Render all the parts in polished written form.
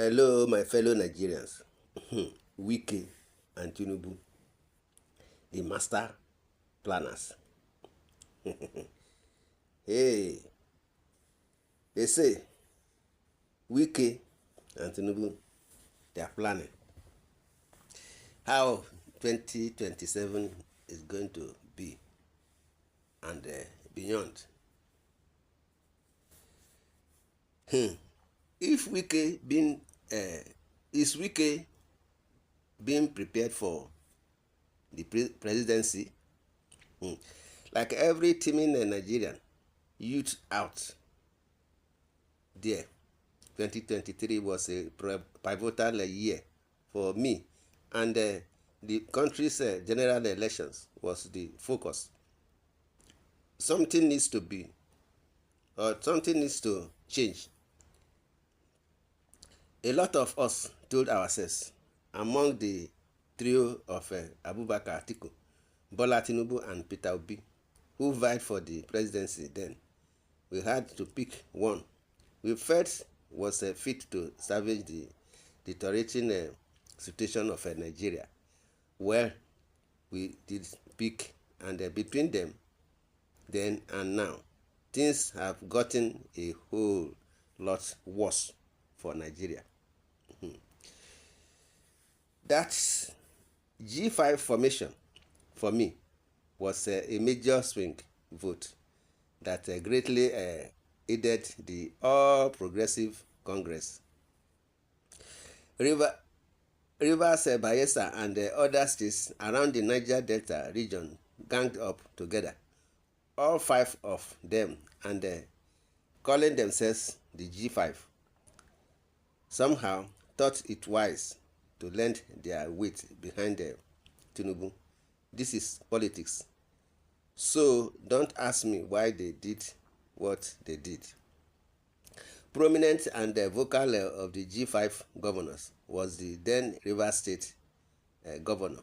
Hello, my fellow Nigerians. Wike and Tinubu, the master planners. Hey, they say Wike and Tinubu, they are planning how 2027 is going to be and beyond. If Wike being is Wike being prepared for the presidency? Like every teaming Nigerian youth out there, 2023 was a pivotal year for me, and the country's general elections was the focus. Something needs to be, or something needs to change. A lot of us told ourselves, among the trio of Abubakar Atiku, Bola Tinubu and Peter Obi, who vied for the presidency then, we had to pick one we felt was fit to salvage the deteriorating situation of Nigeria. Well, we did pick, and between them, then and now, things have gotten a whole lot worse for Nigeria. That G5 formation, for me, was a major swing vote that greatly aided the All Progressive Congress. Rivers, Bayelsa, and other states around the Niger Delta region ganged up together, all five of them, and calling themselves the G5, somehow thought it wise to lend their weight behind Tinubu. This is politics. So don't ask me why they did what they did. Prominent and vocal of the G5 governors was the then Rivers State governor,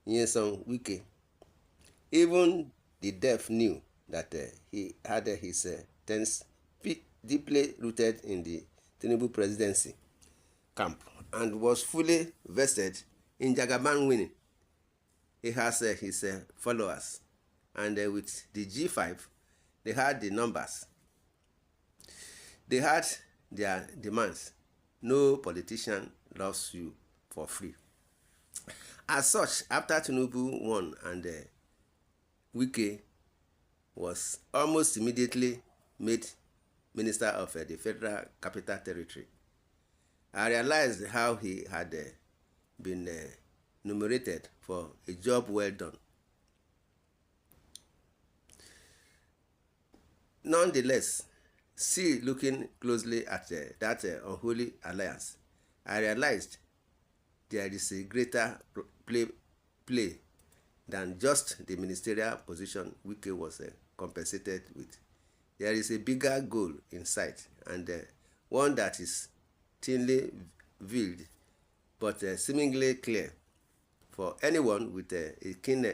Nyesom Wike. Even the deaf knew that he had his tenets deeply rooted in the Tinubu presidency camp and was fully vested in Jagaban winning. He has his followers, and with the G5, they had the numbers. They had their demands. No politician loves you for free. As such, after Tinubu won and Wike was almost immediately made Minister of the Federal Capital Territory, I realized how he had been nominated for a job well done. Nonetheless, still looking closely at that unholy alliance, I realized there is a greater play than just the ministerial position Wike was compensated with. There is a bigger goal in sight, and one that is thinly veiled but seemingly clear for anyone with a keen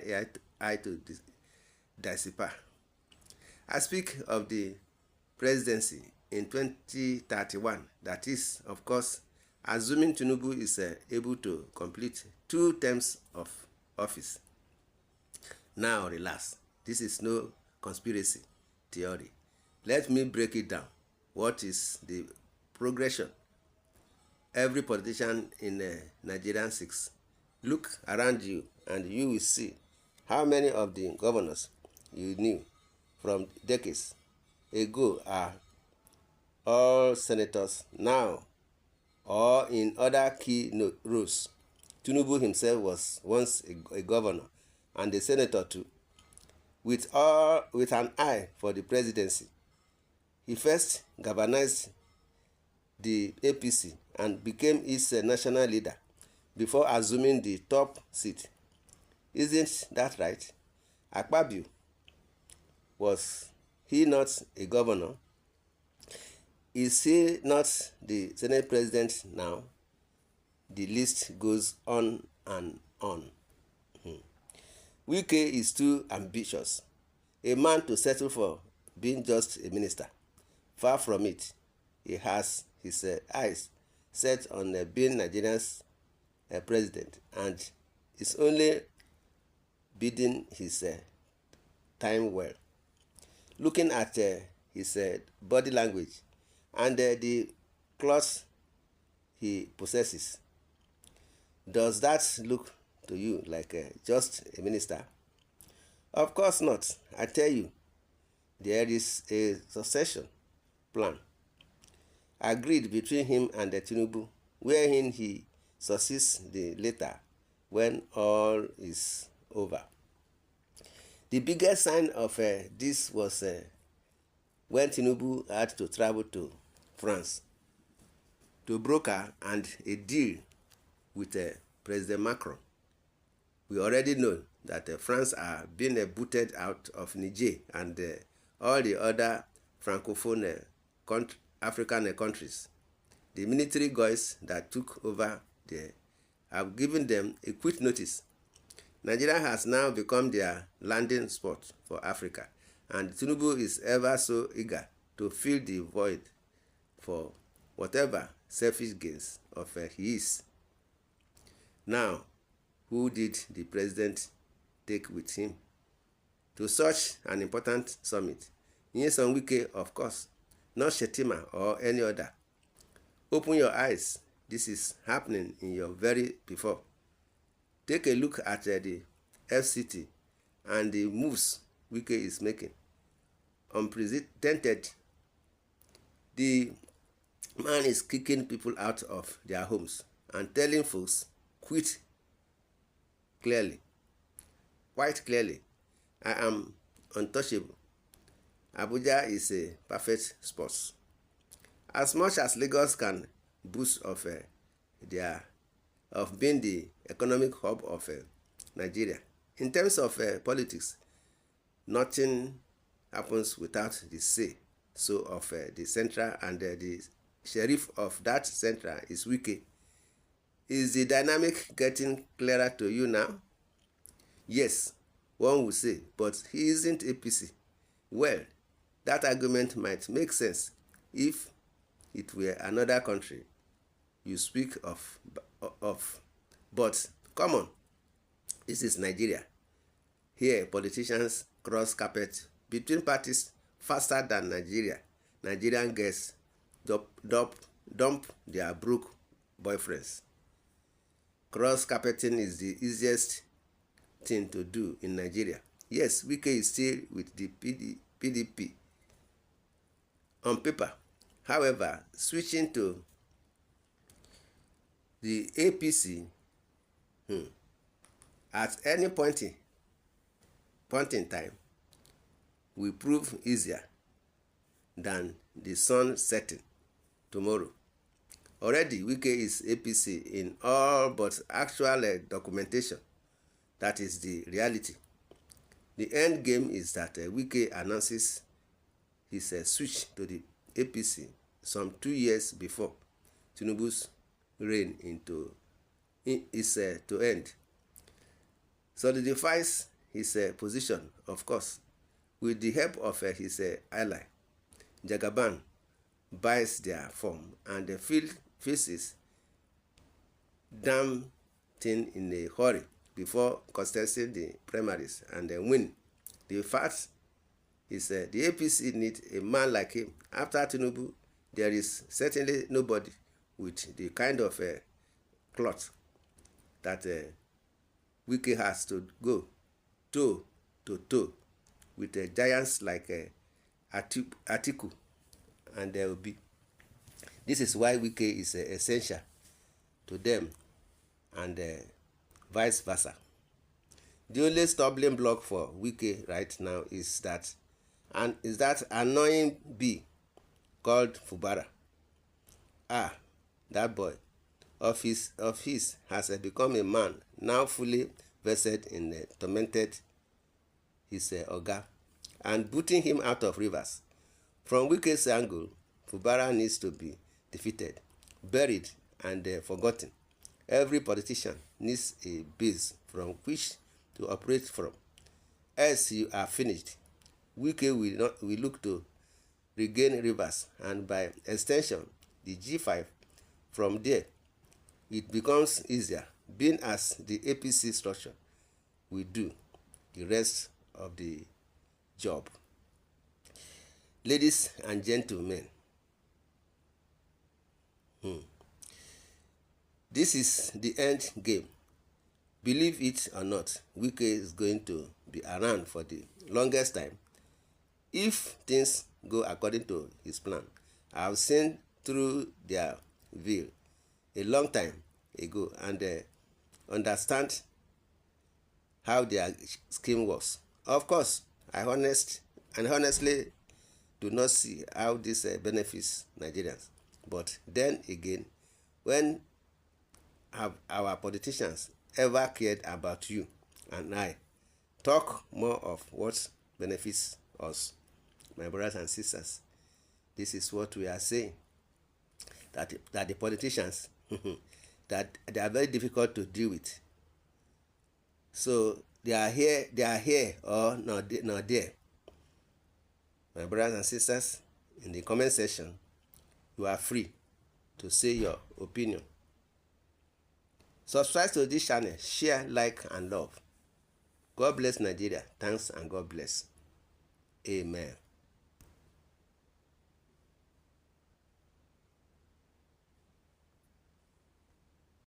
eye to decipher. I speak of the presidency in 2031, that is, of course, assuming Tinubu is able to complete 2 terms of office. Now relax, this is no conspiracy theory. Let me break it down. What is the progression every politician in Nigerian seeks? Look around you and you will see how many of the governors you knew from decades ago are all senators now or in other key roles. Tinubu himself was once a governor and a senator too. With an eye for the presidency, he first galvanized the APC and became its national leader before assuming the top seat. Isn't that right? Akpabio, was he not a governor? Is he not the Senate president now? The list goes on and on. Wike is too ambitious, a man to settle for being just a minister. Far from it. He has his eyes set on being Nigeria's president, and is only biding his time well. Looking at his body language and the clothes he possesses, does that look to you like just a minister? Of course not. I tell you, there is a succession plan agreed between him and the tinubu, wherein he succeeds the later when all is over. The biggest sign of this was when Tinubu had to travel to France to broker and a deal with President Macron. We already know that France are being booted out of Niger and all the other francophone African countries. The military guys that took over there have given them a quick notice. Nigeria has now become their landing spot for Africa, and Tinubu is ever so eager to fill the void for whatever selfish gains of his. Now, who did the president take with him to such an important summit? Nyesom Wike, of course, not Shetima or any other. Open your eyes. This is happening in your very before. Take a look at the FCT and the moves Wike is making. Unprecedented. The man is kicking people out of their homes and telling folks, quit clearly, quite clearly. I am untouchable. Abuja is a perfect spot. As much as Lagos can boast of being the economic hub of Nigeria, in terms of politics, nothing happens without the say so of the central, and the sheriff of that central is Wike. Is the dynamic getting clearer to you now? Yes, one would say, but he isn't APC. Well, that argument might make sense if it were another country you speak of. But come on, this is Nigeria. Here, politicians cross carpet between parties faster than Nigerian girls dump their broke boyfriends. Cross carpeting is the easiest thing to do in Nigeria. Yes, Wike is still with the PDP on paper. However, switching to the APC at any point in time will prove easier than the sun setting tomorrow. Already, Wike is APC in all but actual documentation. That is the reality. The end game is that Wike announces his switch to the APC some 2 years before Tinubu's reign is to end. Solidifies his position, of course, with the help of his ally. Jagaban buys their form, and the field faces damn thing in a hurry before contesting the primaries and win. The fact is the APC needs a man like him. After Tinubu, there is certainly nobody with the kind of cloth that Wike has to go toe to toe with giants like Atiku and Obi. This is why Wike is essential to them, and vice versa. The only stumbling block for Wike right now is that annoying bee called FUBARA. That boy of his has become a man now fully vested in tormented his oga and booting him out of rivers. From Wike's angle, FUBARA needs to be defeated, buried, and forgotten. Every politician needs a base from which to operate from. Else you are finished. Wike will look to regain rivers, and by extension, the G5 From there, it becomes easier, being as the APC structure will do the rest of the job. Ladies and gentlemen, this is the end game. Believe it or not, Wike is going to be around for the longest time if things go according to his plan. I have seen through their veil a long time ago and understand how their scheme works. Of course, I honestly do not see how this benefits Nigerians. But then again, when have our politicians ever cared about you and I? Talk more of what benefits us, my brothers and sisters. This is what we are saying, that the politicians that they are very difficult to deal with. So they are here or not there. My brothers and sisters, in the comment section, you are free to say your opinion. Subscribe to this channel, share, like, and love. God bless Nigeria. Thanks and God bless. Amen.